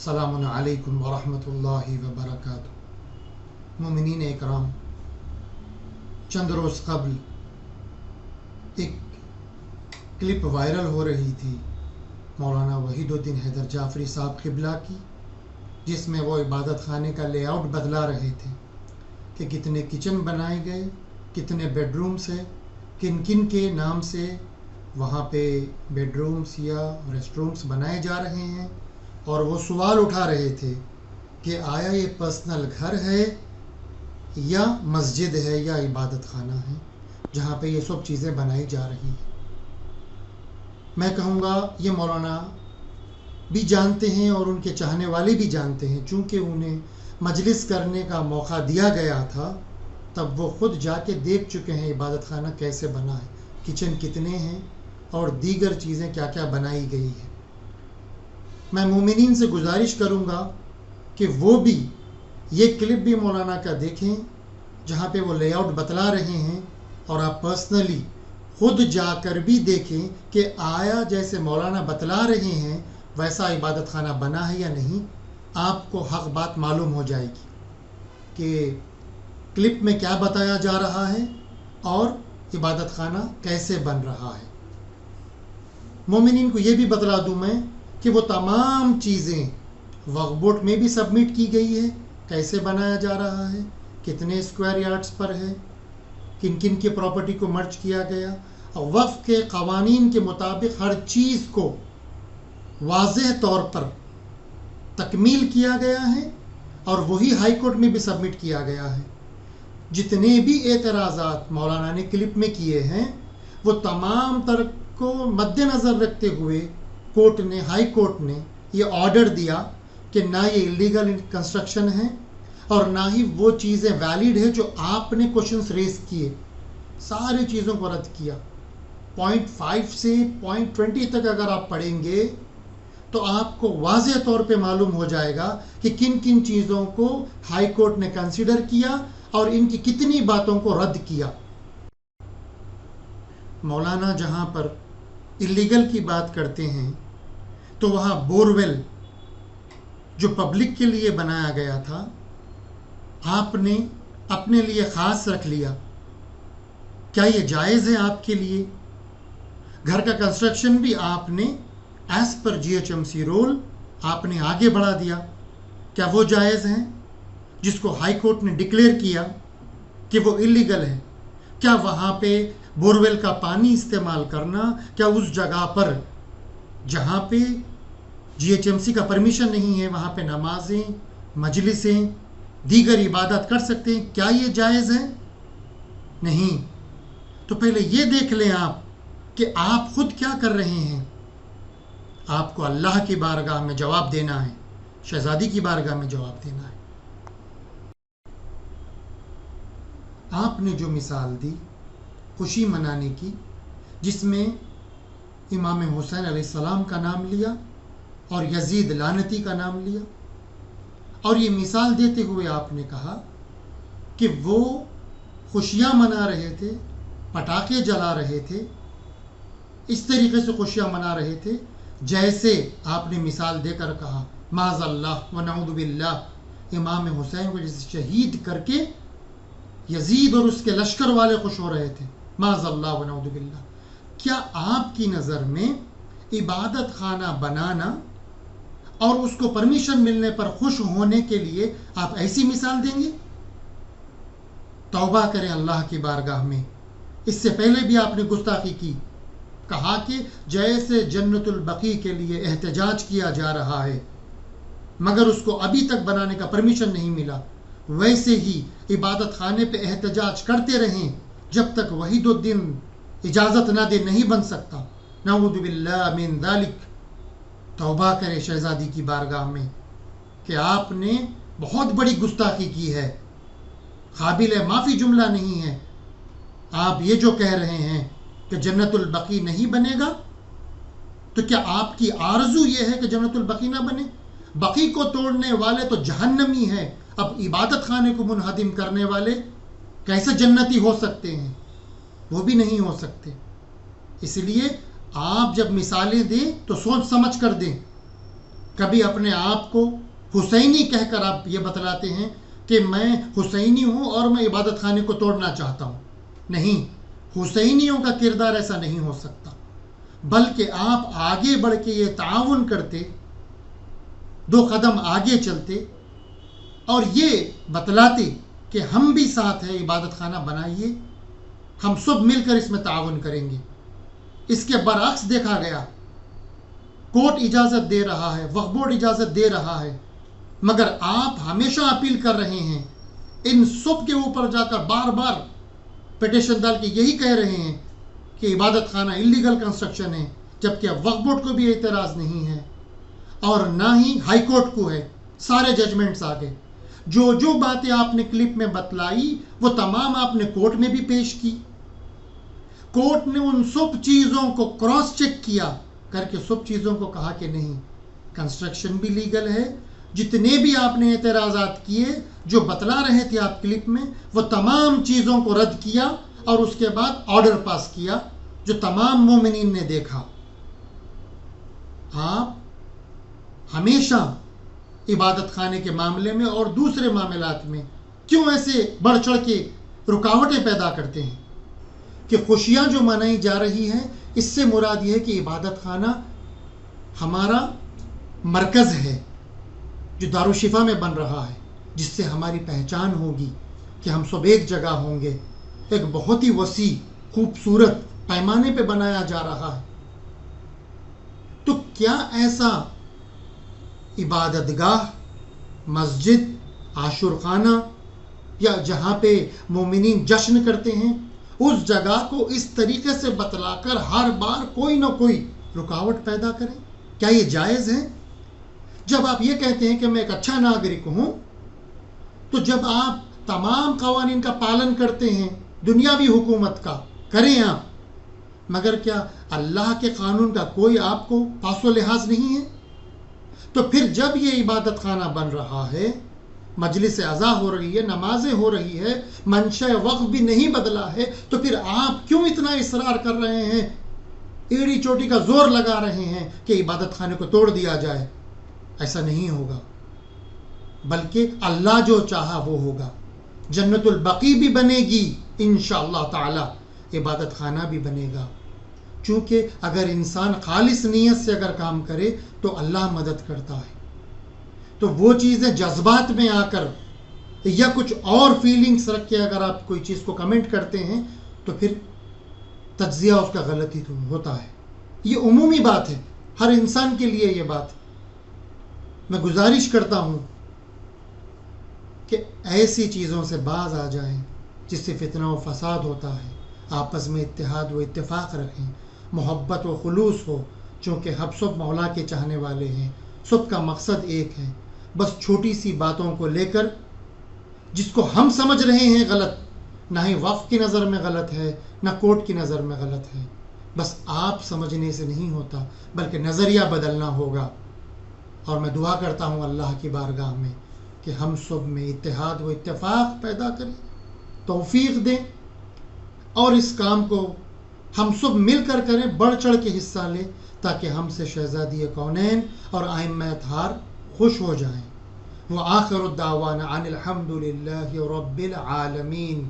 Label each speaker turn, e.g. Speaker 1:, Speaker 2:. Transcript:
Speaker 1: السلام علیکم ورحمۃ اللہ وبرکاتہ۔ مومنین اکرام، چند روز قبل ایک کلپ وائرل ہو رہی تھی مولانا وحید الدین حیدر جعفری صاحب قبلہ کی، جس میں وہ عبادت خانے کا لے آؤٹ بدلا رہے تھے کہ کتنے کچن بنائے گئے، کتنے بیڈ رومس ہیں، کن کن کے نام سے وہاں پہ بیڈ رومس یا ریسٹ رومس بنائے جا رہے ہیں، اور وہ سوال اٹھا رہے تھے کہ آیا یہ پرسنل گھر ہے یا مسجد ہے یا عبادت خانہ ہے جہاں پہ یہ سب چیزیں بنائی جا رہی ہیں۔ میں کہوں گا یہ مولانا بھی جانتے ہیں اور ان کے چاہنے والے بھی جانتے ہیں، چونکہ انہیں مجلس کرنے کا موقع دیا گیا تھا تب وہ خود جا کے دیکھ چکے ہیں عبادت خانہ کیسے بنا ہے، کچن کتنے ہیں اور دیگر چیزیں کیا کیا بنائی گئی ہیں۔ میں مومنین سے گزارش کروں گا کہ وہ بھی یہ کلپ بھی مولانا کا دیکھیں جہاں پہ وہ لے آؤٹ بتلا رہے ہیں، اور آپ پرسنلی خود جا کر بھی دیکھیں کہ آیا جیسے مولانا بتلا رہے ہیں ویسا عبادت خانہ بنا ہے یا نہیں۔ آپ کو حق بات معلوم ہو جائے گی کہ کلپ میں کیا بتایا جا رہا ہے اور عبادت خانہ کیسے بن رہا ہے۔ مومنین کو یہ بھی بتلا دوں میں کہ وہ تمام چیزیں وقف بورڈ میں بھی سبمٹ کی گئی ہے، کیسے بنایا جا رہا ہے، کتنے اسکوائر یارڈز پر ہے، کن کن کی پراپرٹی کو مرج کیا گیا، اور وقف کے قوانین کے مطابق ہر چیز کو واضح طور پر تکمیل کیا گیا ہے، اور وہی ہائی کورٹ میں بھی سبمٹ کیا گیا ہے۔ جتنے بھی اعتراضات مولانا نے کلپ میں کیے ہیں وہ تمام تر کو مد نظر رکھتے ہوئے ہائی کورٹ نے یہ آرڈر دیا کہ نہ یہ اللیگل کنسٹرکشن ہے اور نہ ہی وہ چیزیں ویلڈ ہے جو آپ نے کوشچنس ریز کیے، ساری چیزوں کو رد کیا۔ پوائنٹ 5 سے پوائنٹ 20 تک اگر آپ پڑھیں گے تو آپ کو واضح طور پہ معلوم ہو جائے گا کہ کن کن چیزوں کو ہائی کورٹ نے کنسیڈر کیا اور ان کی کتنی باتوں کو رد کیا۔ مولانا جہاں پر اللیگل کی بات کرتے ہیں تو وہاں بورویل جو پبلک کے لیے بنایا گیا تھا آپ نے اپنے لیے خاص رکھ لیا، کیا یہ جائز ہے آپ کے لیے؟ گھر کا کنسٹرکشن بھی آپ نے ایز پر GHMC رول آپ نے آگے بڑھا دیا، کیا وہ جائز ہیں جس کو ہائی کورٹ نے ڈکلیئر کیا کہ وہ اللیگل ہے؟ کیا وہاں پہ بورویل کا پانی استعمال کرنا، کیا اس جگہ پر جہاں پہ GHMC کا پرمیشن نہیں ہے وہاں پہ نمازیں، مجلسیں، دیگر عبادت کر سکتے ہیں؟ کیا یہ جائز ہے؟ نہیں۔ تو پہلے یہ دیکھ لیں آپ کہ آپ خود کیا کر رہے ہیں۔ آپ کو اللہ کی بارگاہ میں جواب دینا ہے، شہزادی کی بارگاہ میں جواب دینا ہے۔ آپ نے جو مثال دی خوشی منانے کی، جس میں امام حسین علیہ السلام کا نام لیا اور یزید لعنتی کا نام لیا، اور یہ مثال دیتے ہوئے آپ نے کہا کہ وہ خوشیاں منا رہے تھے، پٹاخے جلا رہے تھے، اس طریقے سے خوشیاں منا رہے تھے جیسے آپ نے مثال دے کر کہا معاذ اللہ و نعوذ باللہ، امام حسین کو جیسے شہید کر کے یزید اور اس کے لشکر والے خوش ہو رہے تھے، معاذ اللہ و نعوذ باللہ۔ کیا آپ کی نظر میں عبادت خانہ بنانا اور اس کو پرمیشن ملنے پر خوش ہونے کے لیے آپ ایسی مثال دیں گے؟ توبہ کریں اللہ کی بارگاہ میں۔ اس سے پہلے بھی آپ نے گستاخی کی، کہا کہ جیسے جنت البقیع کے لیے احتجاج کیا جا رہا ہے مگر اس کو ابھی تک بنانے کا پرمیشن نہیں ملا، ویسے ہی عبادت خانے پہ احتجاج کرتے رہیں جب تک وحید الدین اجازت نہ دے نہیں بن سکتا۔ نعوذ باللہ من ذالک۔ توبہ کرے شہزادی کی بارگاہ میں کہ آپ نے بہت بڑی گستاخی کی ہے، قابل معافی جملہ نہیں ہے۔ آپ یہ جو کہہ رہے ہیں کہ جنت البقیع نہیں بنے گا، تو کیا آپ کی آرزو یہ ہے کہ جنت البقیع نہ بنے؟ بقیع کو توڑنے والے تو جہنمی ہیں، اب عبادت خانے کو منہدم کرنے والے کیسے جنتی ہو سکتے ہیں؟ وہ بھی نہیں ہو سکتے۔ اس لیے آپ جب مثالیں دیں تو سوچ سمجھ کر دیں، کبھی اپنے آپ کو حسینی کہہ کر آپ یہ بتلاتے ہیں کہ میں حسینی ہوں اور میں عبادت خانے کو توڑنا چاہتا ہوں. نہیں، حسینیوں کا کردار ایسا نہیں ہو سکتا، بلکہ آپ آگے بڑھ کے یہ تعاون کرتے، 2 قدم آگے چلتے اور یہ بتلاتے کہ ہم بھی ساتھ ہیں، عبادت خانہ بنائیے، ہم سب مل کر اس میں تعاون کریں گے. اس کے برعکس دیکھا گیا، کورٹ اجازت دے رہا ہے، وقف بورڈ اجازت دے رہا ہے، مگر آپ ہمیشہ اپیل کر رہے ہیں، ان سب کے اوپر جا کر بار بار پٹیشن ڈال کے یہی کہہ رہے ہیں کہ عبادت خانہ انلیگل کنسٹرکشن ہے، جبکہ وقف بورڈ کو بھی اعتراض نہیں ہے اور نہ ہی ہائی کورٹ کو ہے. سارے ججمنٹس آ گئے. جو باتیں آپ نے کلپ میں بتلائی وہ تمام آپ نے کورٹ میں بھی پیش کی. کورٹ نے ان سب چیزوں کو کراس چیک کیا کر کے سب چیزوں کو کہا کہ نہیں، کنسٹرکشن بھی لیگل ہے. جتنے بھی آپ نے اعتراضات کیے، جو بتلا رہے تھے آپ کلپ میں، وہ تمام چیزوں کو رد کیا اور اس کے بعد آرڈر پاس کیا جو تمام مومنین نے دیکھا. آپ ہمیشہ عبادت خانے کے معاملے میں اور دوسرے معاملات میں کیوں ایسے بڑھ چڑھ کے رکاوٹیں پیدا کرتے ہیں کہ خوشیاں جو منائی جا رہی ہیں، اس سے مراد یہ ہے کہ عبادت خانہ ہمارا مرکز ہے جو دارالشفا میں بن رہا ہے، جس سے ہماری پہچان ہوگی کہ ہم سب ایک جگہ ہوں گے. ایک بہت ہی وسیع خوبصورت پیمانے پہ بنایا جا رہا ہے. تو کیا ایسا عبادت گاہ، مسجد، عاشور خانہ یا جہاں پہ مومنین جشن کرتے ہیں، اس جگہ کو اس طریقے سے بتلا کر ہر بار کوئی نہ کوئی رکاوٹ پیدا کریں؟ کیا یہ جائز ہے؟ جب آپ یہ کہتے ہیں کہ میں ایک اچھا ناگرک ہوں، تو جب آپ تمام قوانین کا پالن کرتے ہیں، دنیاوی حکومت کا کریں آپ، مگر کیا اللہ کے قانون کا کوئی آپ کو پاس و لحاظ نہیں ہے؟ تو پھر جب یہ عبادت خانہ بن رہا ہے، مجلس عزا ہو رہی ہے، نمازیں ہو رہی ہے، منشا وقف بھی نہیں بدلا ہے، تو پھر آپ کیوں اتنا اصرار کر رہے ہیں، ایڑی چوٹی کا زور لگا رہے ہیں کہ عبادت خانے کو توڑ دیا جائے؟ ایسا نہیں ہوگا، بلکہ اللہ جو چاہا وہ ہوگا. جنت البقیع بھی بنے گی انشاءاللہ تعالی، عبادت خانہ بھی بنے گا. چونکہ اگر انسان خالص نیت سے اگر کام کرے تو اللہ مدد کرتا ہے. تو وہ چیزیں جذبات میں آ کر یا کچھ اور فیلنگس رکھ کے اگر آپ کوئی چیز کو کمنٹ کرتے ہیں تو پھر تجزیہ اس کا غلطی ہوتا ہے. یہ عمومی بات ہے، ہر انسان کے لیے یہ بات. میں گزارش کرتا ہوں کہ ایسی چیزوں سے باز آ جائیں جس سے فتنہ و فساد ہوتا ہے. آپس میں اتحاد و اتفاق رکھیں، محبت و خلوص ہو، چونکہ ہم سب مولا کے چاہنے والے ہیں، سب کا مقصد ایک ہے. بس چھوٹی سی باتوں کو لے کر جس کو ہم سمجھ رہے ہیں غلط، نہ ہی وقف کی نظر میں غلط ہے نہ کورٹ کی نظر میں غلط ہے، بس آپ سمجھنے سے نہیں ہوتا بلکہ نظریہ بدلنا ہوگا. اور میں دعا کرتا ہوں اللہ کی بارگاہ میں کہ ہم سب میں اتحاد و اتفاق پیدا کریں، توفیق دیں اور اس کام کو ہم سب مل کر کریں، بڑھ چڑھ کے حصہ لیں، تاکہ ہم سے شہزادی کونین اور ائمہ اطہار خوش ہو جائیں. وآخر الدعوانا عن الحمد للہ رب العالمین.